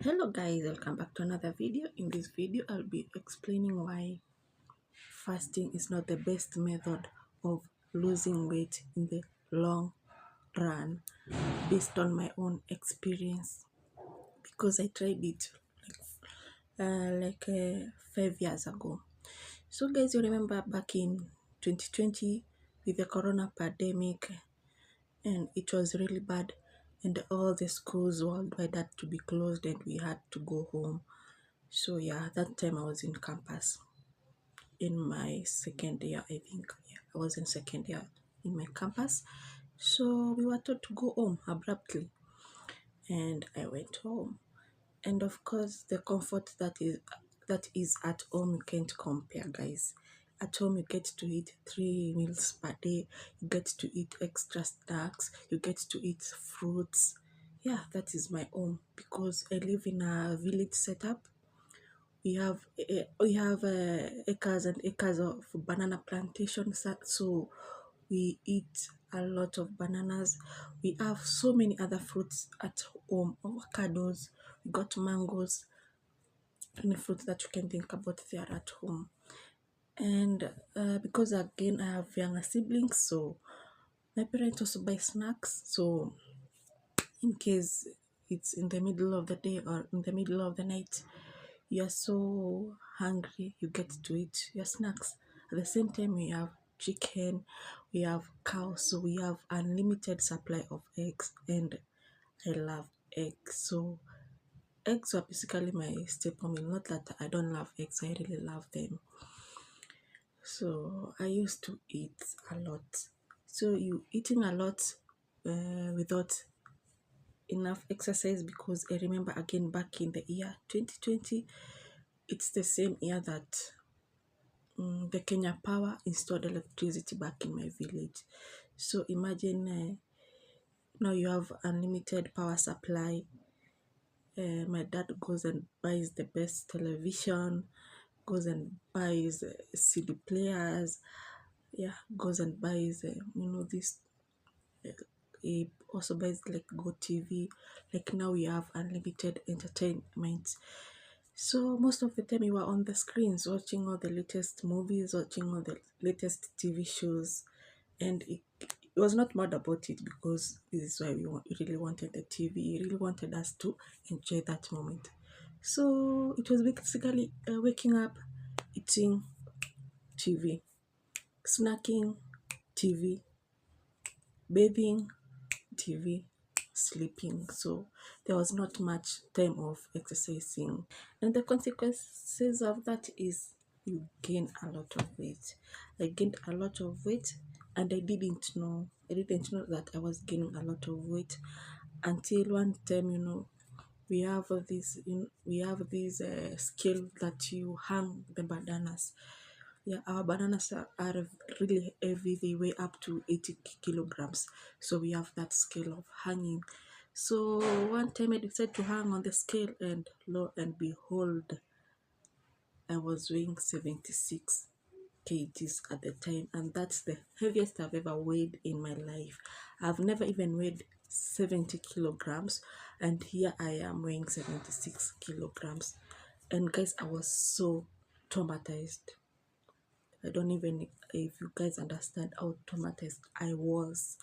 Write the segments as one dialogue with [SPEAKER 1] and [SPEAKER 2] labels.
[SPEAKER 1] Hello guys, welcome back to another video. In this video I'll be explaining why fasting is not the best method of losing weight in the long run, based on my own experience, because I tried it like 5 years ago. So guys, you remember back in 2020 with the corona pandemic, and it was really bad, and all the schools worldwide had to be closed and we had to go home. So yeah, that time I was in campus in my second year, I think. Yeah, I was in second year in my campus. So we were told to go home abruptly, and I went home. And of course, the comfort that is at home, you can't compare, guys. At home, you get to eat 3 meals per day. You get to eat extra snacks. You get to eat fruits. Yeah, that is my home, because I live in a village setup. We have acres and acres of banana plantations, so we eat a lot of bananas. We have so many other fruits at home, avocados, we got mangoes, any fruits that you can think about there at home. And because again I have younger siblings, so my parents also buy snacks, so in case it's in the middle of the day or in the middle of the night, you're so hungry, you get to eat your snacks. At the same time, we have chicken, we have cows, so we have unlimited supply of eggs, and I love eggs. So eggs are basically my staple meal. Not that I don't love eggs, I really love them. So I used to eat a lot. So you eating a lot without enough exercise, because I remember again back in the year 2020, it's the same year that the Kenya Power installed electricity back in my village. So imagine now you have unlimited power supply. My dad goes and buys the best television, goes and buys CD players, yeah, goes and buys this. He also buys like Go TV. Like now we have unlimited entertainment. So most of the time we were on the screens watching all the latest movies, watching all the latest TV shows, and it was not mad about it, because this is why we really wanted the TV. He really wanted us to enjoy that moment. So it was basically waking up, eating, TV, snacking, TV, bathing, TV, sleeping. So there was not much time of exercising, and the consequences of that is you gain a lot of weight. I gained a lot of weight, and I didn't know that I was gaining a lot of weight until one time, we have this scale that you hang the bananas. Yeah, our bananas are really heavy. They weigh up to 80 kilograms. So we have that scale of hanging. So one time I decided to hang on the scale, and lo and behold, I was weighing 76 kgs at the time. And that's the heaviest I've ever weighed in my life. I've never even weighed 70 kilograms. And here I am weighing 76 kilograms. And guys, I was so traumatized. I don't even if you guys understand how traumatized I was.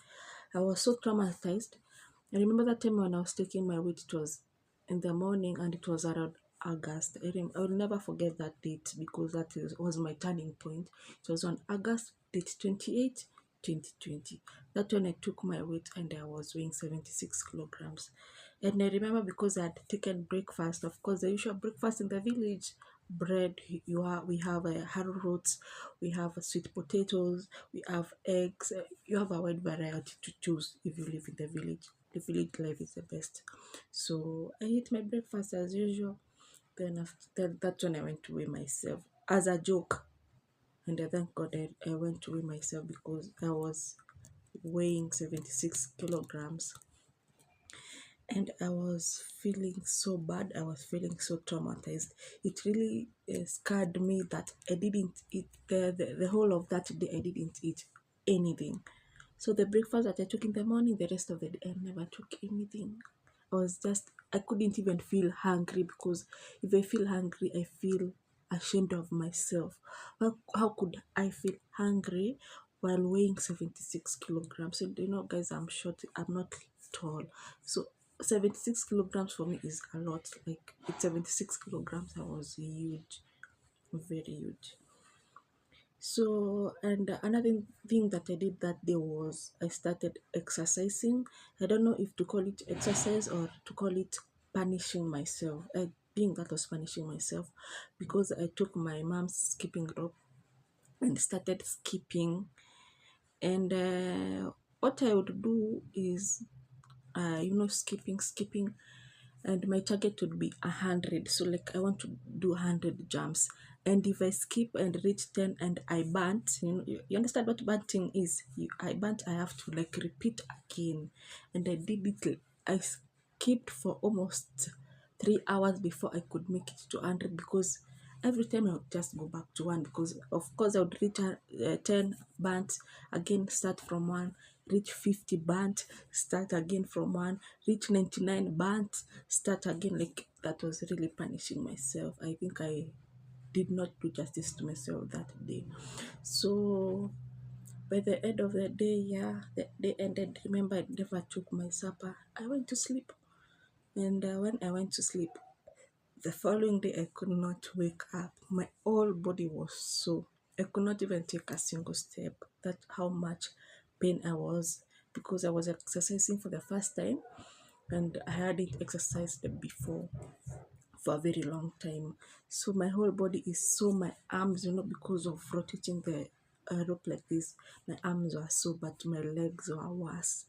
[SPEAKER 1] I was so traumatized. I remember that time when I was taking my weight, it was in the morning, and it was around August. I will never forget that date, because was my turning point. It was on August date 28, 2020. That when I took my weight, and I was weighing 76 kilograms. And I remember, because I had taken breakfast, of course, the usual breakfast in the village: bread, we have harrow roots, we have sweet potatoes, we have eggs. You have a wide variety to choose if you live in the village. The village life is the best. So I ate my breakfast as usual. Then after that's when I went to weigh myself as a joke. And I thank God I went to weigh myself, because I was weighing 76 kilograms. And I was feeling so bad. I was feeling so traumatized. It really scared me that I didn't eat the whole of that day. I didn't eat anything. So the breakfast that I took in the morning, the rest of the day I never took anything. I was just I couldn't even feel hungry, because if I feel hungry, I feel ashamed of myself. How could I feel hungry while weighing 76 kilograms? And guys, I'm short, I'm not tall. So 76 kilograms for me is a lot. Like, at 76 kilograms, I was huge, very huge. So, and another thing that I did that day was I started exercising. I don't know if to call it exercise or to call it punishing myself. I think that was punishing myself, because I took my mom's skipping rope and started skipping. And what I would do is, skipping, and my target would be 100. So, like, I want to do 100 jumps, and if I skip and reach 10 and I burnt, you understand what bunting is. I burnt, I have to, like, repeat again. And I did it. I skipped for almost 3 hours before I could make it to 100, because every time I would just go back to one, because of course I would reach 10 burnt, again start from one, reach 50 burnt, start again from one, reach 99 burnt, start again. Like, that was really punishing myself. I think I did not do justice to myself that day. So by the end of the day, yeah, the day ended. Remember, I never took my supper. I went to sleep. And when I went to sleep, the following day, I could not wake up. My whole body was sore. I could not even take a single step. That's how much pain I was, because I was exercising for the first time, and I hadn't exercised before for a very long time. So my whole body is sore. My arms, because of rotating the rope like this, my arms were sore, but my legs were worse.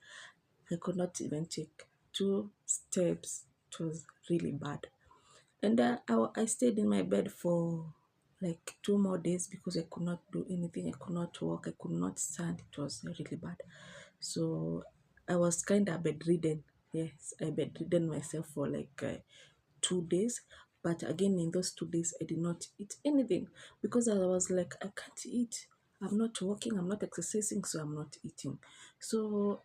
[SPEAKER 1] I could not even take two steps. It was really bad. And I stayed in my bed for like 2 more days, because I could not do anything. I could not walk. I could not stand. It was really bad. So I was kind of bedridden. Yes, I bedridden myself for like 2 days. But again, in those 2 days, I did not eat anything, because I was like, I can't eat. I'm not walking, I'm not exercising, so I'm not eating. So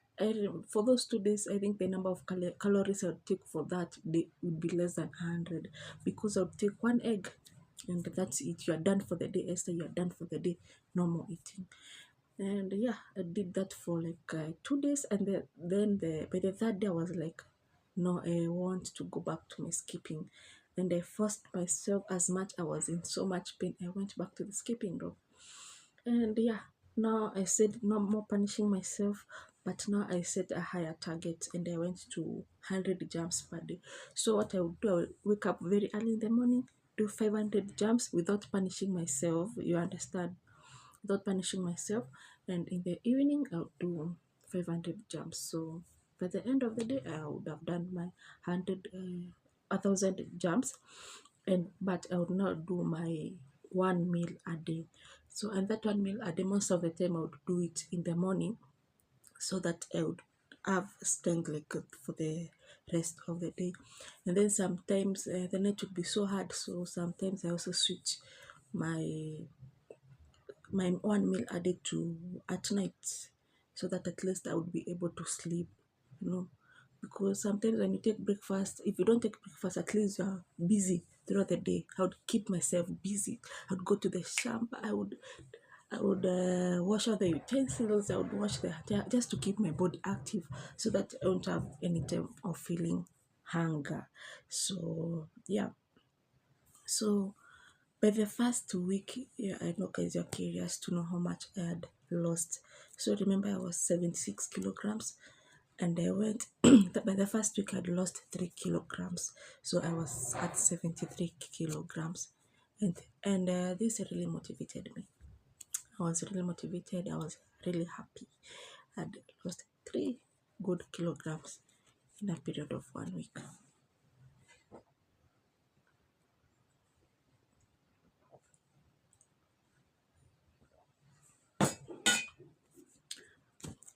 [SPEAKER 1] for those 2 days, I think the number of calories I would take for that day would be less than 100, because I would take one egg, and that's it. You are done for the day, Esther. You are done for the day. No more eating. And yeah, I did that for like 2 days, and then by the third day, I was like, no, I want to go back to my skipping. And I forced myself as much. I was in so much pain. I went back to the skipping rope. And yeah, now I said no more punishing myself, but now I set a higher target, and I went to 100 jumps per day. So what I would do, I would wake up very early in the morning, do 500 jumps without punishing myself. You understand? Without punishing myself. And in the evening, I would do 500 jumps. So by the end of the day, I would have done my 1,000 jumps, and but I would not do my one meal a day. So, and that one meal a day, most of the time I would do it in the morning, so that I would have strength like for the rest of the day. And then sometimes the night would be so hard, so sometimes I also switch my one meal a day to at night, so that at least I would be able to sleep, you know. Because sometimes when you take breakfast, if you don't take breakfast, at least you are busy throughout the day. I would keep myself busy. I would go to the shop. I would wash all the utensils. I would wash the just to keep my body active, so that I don't have any time of feeling hunger. So yeah. So by the first week, yeah, I know guys, you're curious to know how much I had lost. So remember, I was 76 kilograms, and I went, by the first week, I'd lost 3 kilograms. So I was at 73 kilograms. And this really motivated me. I was really motivated. I was really happy. I'd lost 3 good kilograms in a period of 1 week.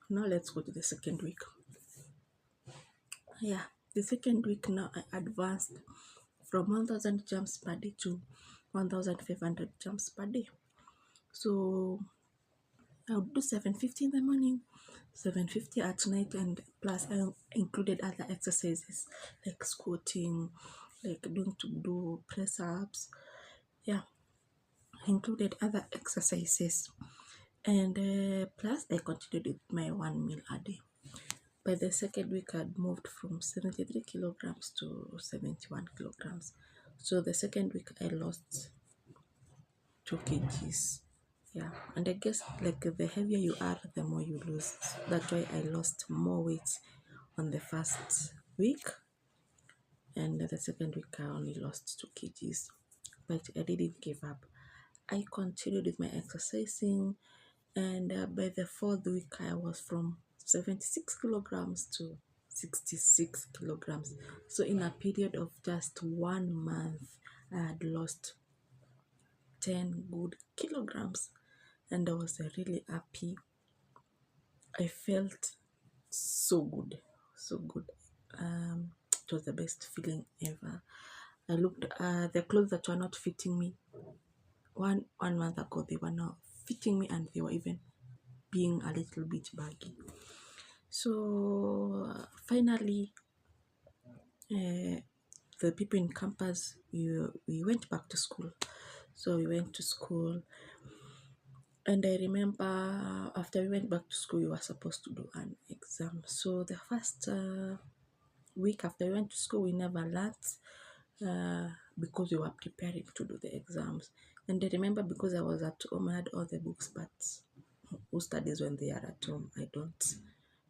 [SPEAKER 1] Now let's go to the second week. Yeah, the second week now I advanced from 1,000 jumps per day to 1,500 jumps per day. So I would do 7:50 in the morning, 7:50 at night, and plus I included other exercises like squatting, like doing to do press ups. Yeah, included other exercises, and plus I continued with my 1 meal a day. By the second week, I'd moved from 73 kilograms to 71 kilograms. So the second week, I lost 2 kgs. Yeah, and I guess like the heavier you are, the more you lose. That's why I lost more weight on the first week, and the second week, I only lost 2 kgs. But I didn't give up. I continued with my exercising, and by the fourth week, I was from 76 kilograms to 66 kilograms. So in a period of just 1 month, I had lost 10 good kilograms, and I was really happy. I felt so good, so good. It was the best feeling ever. I looked at the clothes that were not fitting me one month ago, they were now fitting me, and they were even being a little bit baggy. So finally, the people in campus, we went back to school. So we went to school, and I remember after we went back to school, we were supposed to do an exam. So the first week after we went to school, we never learned because we were preparing to do the exams. And I remember because I was at home, I had all the books, but who studies when they are at home? I don't.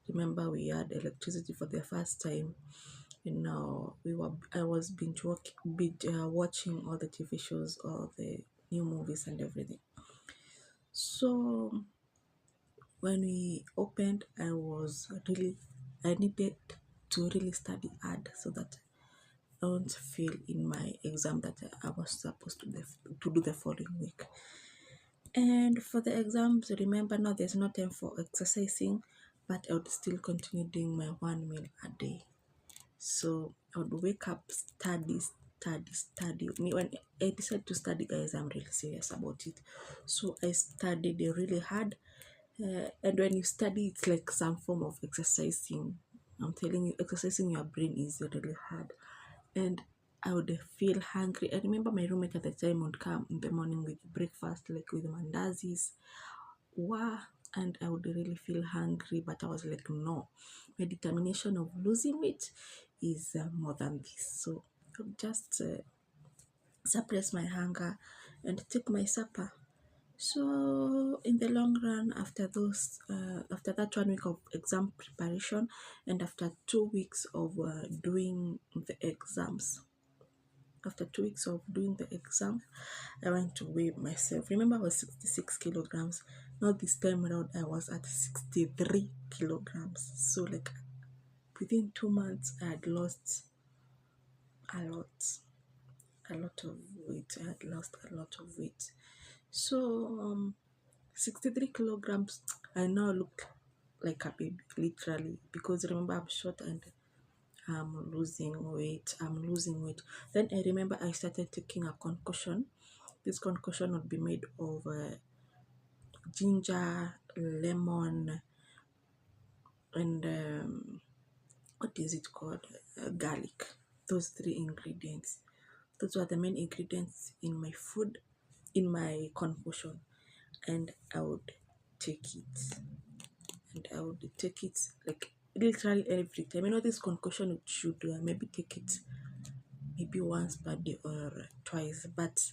[SPEAKER 1] Remember we had electricity for the first time. And now I was watching all the TV shows, all the new movies and everything. So when we opened, I needed to really study hard so that I won't fail in my exam that I was supposed to do the following week. And for the exams, remember now there's no time for exercising, but I would still continue doing my 1 meal a day. So I would wake up, study. Me, when I decided to study, guys, I'm really serious about it. So I studied really hard. And when you study, it's like some form of exercising. I'm telling you, exercising your brain is really hard. And I would feel hungry. I remember my roommate at the time would come in the morning with breakfast, like with mandazis. Wow. And I would really feel hungry, but I was like, no, my determination of losing weight is more than this. So I would just suppress my hunger and take my supper. So in the long run, after that 1 week of exam preparation, and after 2 weeks of doing the exams, after 2 weeks of doing the exam, I went to weigh myself. Remember, I was 66 kilograms. Now this time around, I was at 63 kilograms. So like within 2 months, I had lost a lot of weight. I had lost a lot of weight. So 63 kilograms, I now look like a baby, literally, because remember I'm short and I'm losing weight. Then I remember I started taking a concoction. This concoction would be made of ginger, lemon, and what is it called? Garlic. Those three ingredients. Those were the main ingredients in my food, in my concoction, and I would take it. Like literally every time. This concoction should maybe take it maybe once per day or twice, but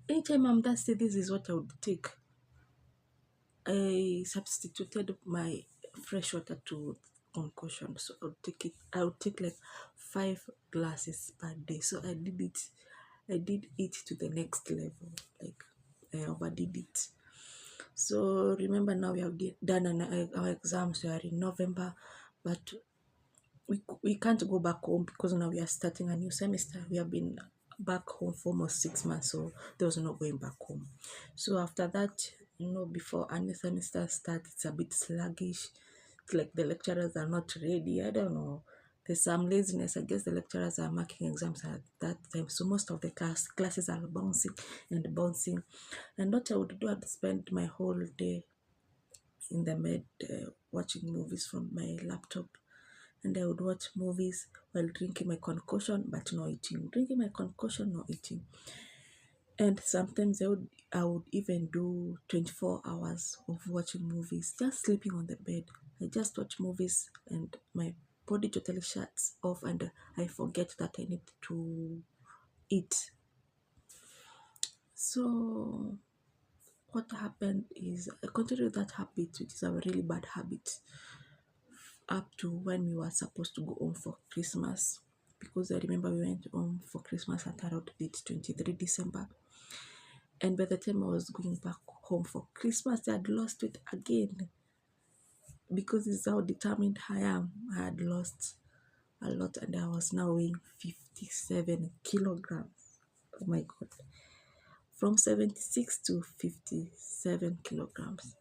[SPEAKER 1] anytime I'm thirsty, this is what I would take. I substituted my fresh water to concoction, so I would take like 5 glasses per day. So I did it to the next level, like I overdid it. So remember now we have done our exams. We are in November, but we can't go back home because now we are starting a new semester. We have been back home for almost 6 months, so there was no going back home. So after that, before a new semester starts, it's a bit sluggish. It's like the lecturers are not ready. I don't know. There's some laziness. I guess the lecturers are marking exams at that time, so most of the classes are bouncing and bouncing. And what I would do, I'd spend my whole day in the bed watching movies from my laptop, and I would watch movies while drinking my concoction but not eating, drinking my concoction, not eating. And sometimes I would even do 24 hours of watching movies, just sleeping on the bed. I just watch movies and my body totally shuts off, and I forget that I need to eat. So what happened is I continued that habit, which is a really bad habit, up to when we were supposed to go home for Christmas. Because I remember we went home for Christmas at around date 23 December. And by the time I was going back home for Christmas, I had lost it again. Because this is how determined I am. I had lost a lot, and I was now weighing 57 kilograms. Oh my God. From 76 to 57 kilograms.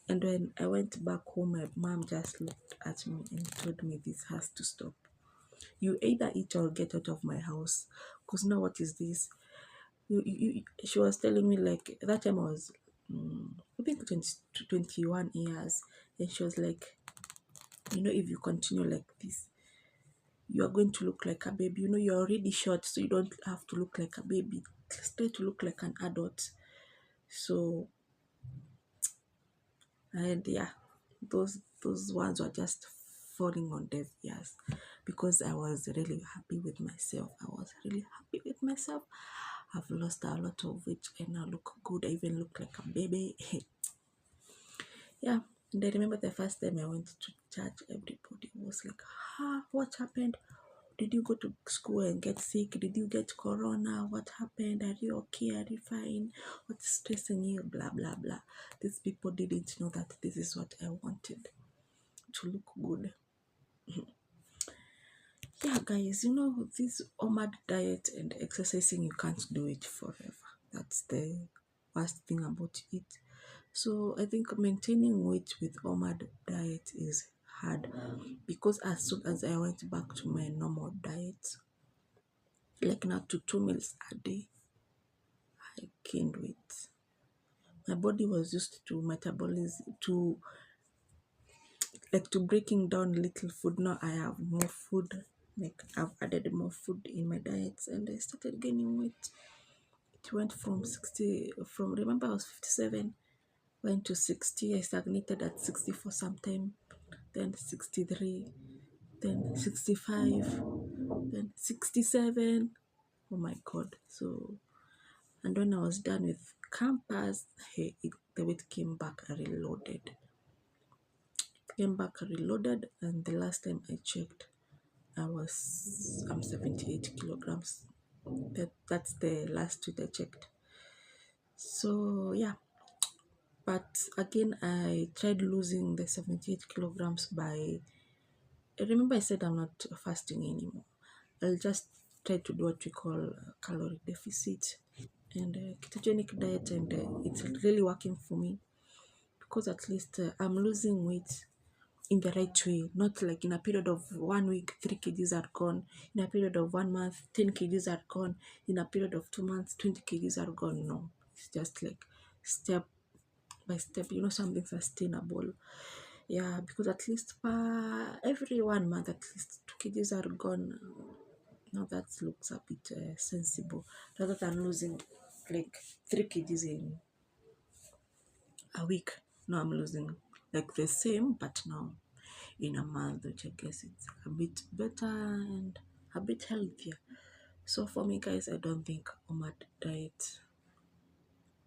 [SPEAKER 1] And when I went back home, my mom just looked at me and told me, this has to stop. You either eat or get out of my house. Because now what is this? She was telling me, like, that time I was, I think 20 to 21 years. And she was like, if you continue like this, you are going to look like a baby. You're already short, so you don't have to look like a baby. Try to look like an adult. So, and yeah, those ones were just falling on deaf ears, because I was really happy with myself. I've lost a lot of weight and I look good. I even look like a baby. Yeah. And I remember the first time I went to church, everybody was like, what happened? Did you go to school and get sick? Did you get corona? What happened? Are you okay? Are you fine? What's stressing you? Blah, blah, blah. These people didn't know that this is what I wanted, to look good. Yeah, guys, this OMAD diet and exercising, you can't do it forever. That's the worst thing about it. So I think maintaining weight with OMAD diet is hard, because as soon as I went back to my normal diet, like now to 2 meals a day, I gained weight. My body was used to metabolism, to breaking down little food. Now I have more food, like I've added more food in my diets, and I started gaining weight. It went from 60, remember I was 57, went to 60. I stagnated at 60 for some time, then 63, then 65, then 67. Oh my God. So, and when I was done with campus, the weight came back reloaded. And the last time I checked, I'm 78 kilograms. That's the last weight I checked. So yeah, but again, I tried losing the 78 kilograms by, remember I said I'm not fasting anymore. I'll just try to do what we call calorie deficit and ketogenic diet, and it's really working for me, because at least I'm losing weight in the right way, not like in a period of 1 week 3 kgs are gone, in a period of 1 month 10 kgs are gone, in a period of 2 months 20 kgs are gone. No, it's just like step by step, something sustainable. Yeah, because at least every 1 month at least 2 kgs are gone. Now that looks a bit sensible, rather than losing like 3 kgs in a week. Now I'm losing like the same, but now in a month, which I guess it's a bit better and a bit healthier. So for me, guys, I don't think OMAD diet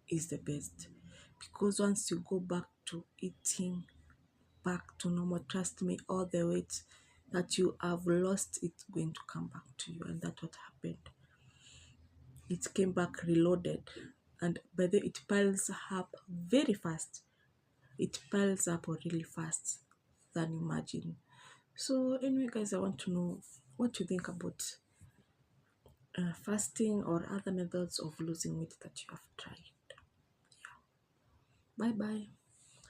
[SPEAKER 1] is the best, because once you go back to eating back to normal, trust me, all the weight that you have lost, it's going to come back to you, and that's what happened. It came back reloaded, and by the way, it piles up very fast. It piles up really fast than imagine. So anyway, guys, I want to know what you think about fasting or other methods of losing weight that you have tried. Yeah. Bye bye,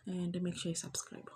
[SPEAKER 1] and make sure you subscribe.